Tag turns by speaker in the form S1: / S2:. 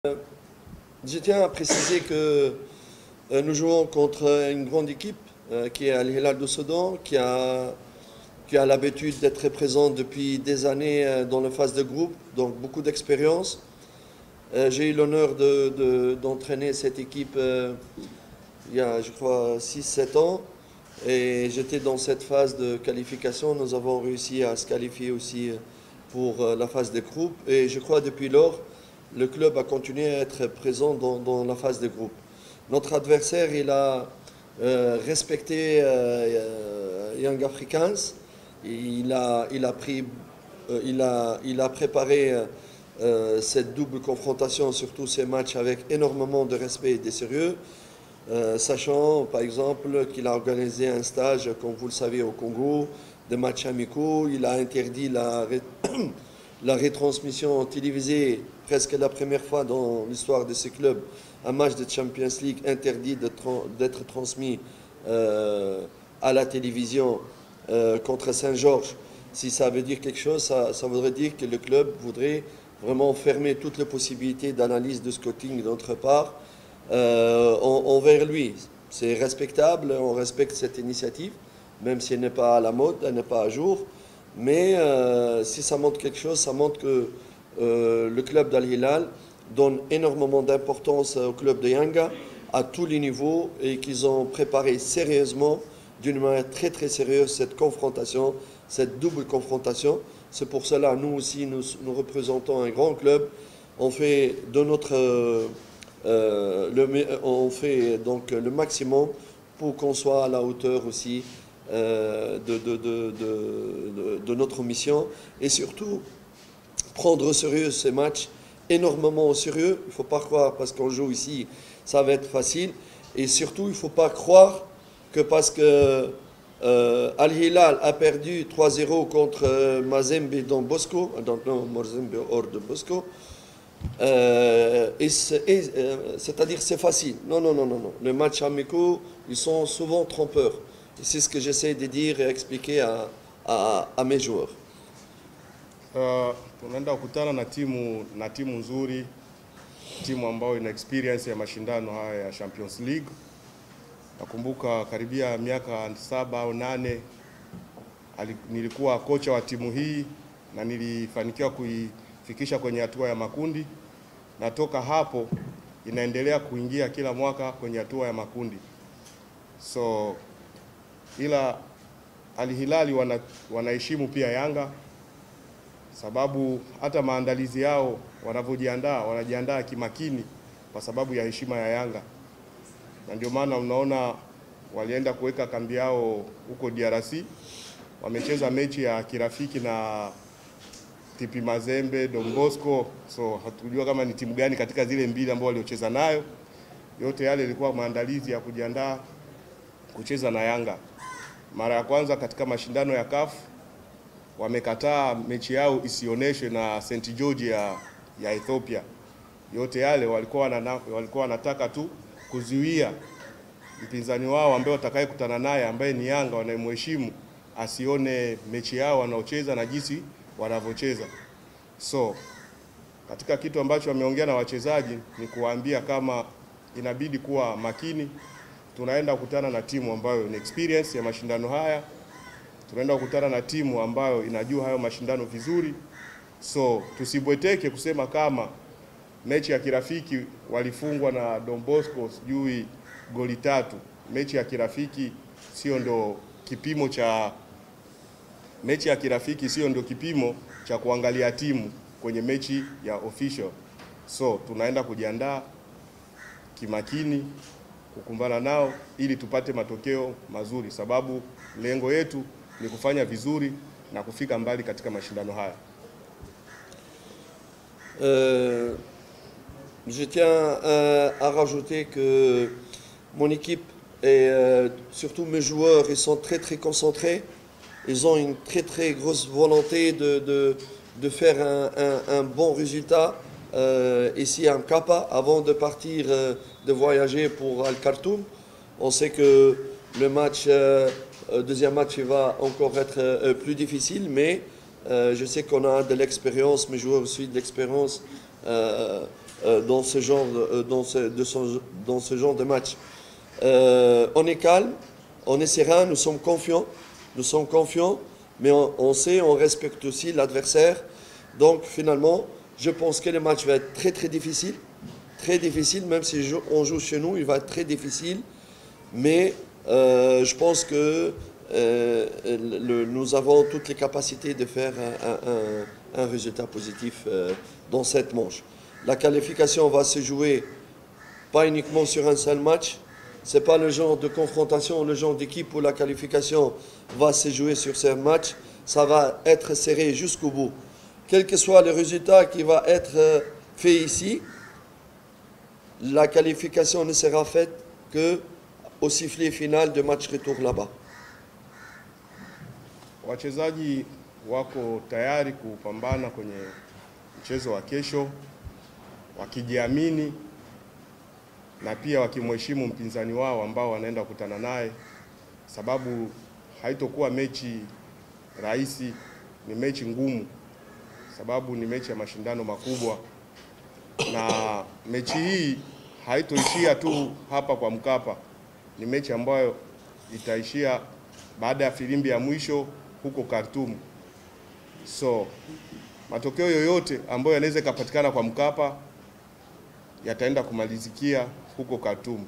S1: Je tiens à préciser que nous jouons contre une grande équipe qui est Al Hilal de Soudan, qui a l'habitude d'être très présente depuis des années dans la phase de groupe, donc beaucoup d'expérience. J'ai eu l'honneur d'entraîner cette équipe il y a, je crois, 6 7 ans. Et j'étais dans cette phase de qualification. Nous avons réussi à se qualifier aussi pour la phase de groupe. Et je crois depuis lors, le club a continué à être présent dans la phase de groupe. Notre adversaire, il a respecté Young Africans. Il a préparé cette double confrontation, surtout ces matchs, avec énormément de respect et de sérieux. Sachant par exemple qu'il a organisé un stage, comme vous le savez, au Congo, de matchs amicaux. Il a interdit la retransmission télévisée, presque la première fois dans l'histoire de ce club. Un match de Champions League interdit d'être transmis à la télévision contre Saint-Georges. Si ça veut dire quelque chose, ça voudrait dire que le club voudrait vraiment fermer toutes les possibilités d'analyse de scouting de notre part envers lui. C'est respectable, on respecte cette initiative, même si elle n'est pas à la mode, elle n'est pas à jour. Mais si ça montre quelque chose, ça montre que le club d'Al Hilal donne énormément d'importance au club de Yanga à tous les niveaux et qu'ils ont préparé sérieusement, d'une manière très très sérieuse, cette confrontation, cette double confrontation. C'est pour cela, nous aussi, nous représentons un grand club. On fait de notre on fait donc le maximum pour qu'on soit à la hauteur aussi de notre mission et surtout prendre au sérieux ces matchs, énormément au sérieux. Il ne faut pas croire parce qu'on joue ici, ça va être facile. Et surtout, il ne faut pas croire que parce que Al Hilal a perdu 3-0 contre Mazembe Don Bosco, donc non, Mazembe hors de Bosco, c'est-à-dire c'est facile. Non, non, non, non, non. Les matchs amicaux, ils sont souvent trompeurs. Et c'est ce que j'essaie de dire et expliquer à mes joueurs.
S2: Tunaenda kukutana na timu nzuri, timu ambayo ina experience ya mashindano haya ya Champions League. Nakumbuka karibia miaka 7 au 8 nilikuwa kocha wa timu hii na nilifanikiwa kuifikisha kwenye hatua ya makundi. Na toka hapo inaendelea kuingia kila mwaka kwenye hatua ya makundi. So ila Al Hilal wanaheshimu pia Yanga, sababu hata maandalizi yao wanavyojiandaa, wanajiandaa kimakini kwa sababu ya heshima ya Yanga. Na ndio maana unaona walienda kuweka kambi yao huko DRC. Wamecheza mechi ya kirafiki na TP Mazembe, Don Bosco. So hatujua kama ni timu gani katika zile mbili ambao waliocheza nayo. Yote yale ilikuwa maandalizi ya kujiandaa kucheza na Yanga. Mara ya kwanza katika mashindano ya CAF wamekataa mechi yao isioneshwe na St George ya Ethiopia. Yote yale walikuwa wanataka tu kuzuia mpinzani wao ambaye watakayekutana naye ambaye ni Yanga wanayemheshimu asione mechi yao wanaocheza na jinsi wanavyocheza. So katika kitu ambacho wameongea na wachezaji ni kuwaambia kama inabidi kuwa makini. Tunaenda kukutana na timu ambayo ni experience ya mashindano haya. Tunaenda kukutana na timu ambayo inajua hayo mashindano vizuri. So tusibweteke kusema kama mechi ya kirafiki walifungwa na Don Bosco sijui goli 3. Mechi ya kirafiki sio ndo kipimo cha kipimo cha kuangalia timu kwenye mechi ya official. So tunaenda kujiandaa kimakini kukumbana nao ili tupate matokeo mazuri, sababu lengo yetu ni kufanya vizuri na kufika mbali katika mashindano haya.
S1: Je tiens à rajouter que mon équipe et surtout mes joueurs, ils sont très très concentrés. Ils ont une très très grosse volonté de faire un bon résultat ici à Mkapa avant de partir, de voyager pour Al Khartoum. On sait que le deuxième match il va encore être plus difficile, mais je sais qu'on a de l'expérience, mes joueurs aussi de l'expérience dans ce genre de match. On est calme, on est serein, nous sommes confiants, mais on sait, on respecte aussi l'adversaire. Donc finalement, je pense que le match va être très difficile, même si on joue chez nous, il va être très difficile. Mais je pense que nous avons toutes les capacités de faire un résultat positif dans cette manche. La qualification va se jouer pas uniquement sur un seul match. Ce n'est pas le genre de confrontation, le genre d'équipe où la qualification va se jouer sur ce match. Ça va être serré jusqu'au bout. Quel que soit le résultat qui va être fait ici, la qualification ne sera faite qu'au sifflet final de match retour là-bas.
S2: Wachezaji wako tayari kupambana kwenye mchezo wa kesho, wakijiamini na pia wakimheshimu mpinzani wao ambao wanaenda kukutana naye, sababu haitokuwa mechi rahisi, ni mechi ngumu, sababu ni mechi ya mashindano makubwa, na mechi hii haitoishia tu hapa kwa Mkapa. Ni mechi ambayo itaishia baada ya filimbi ya mwisho huko Khartoum. So matokeo yoyote ambayo yanaweza kupatikana kwa Mkapa yataenda kumalizikia huko Khartoum.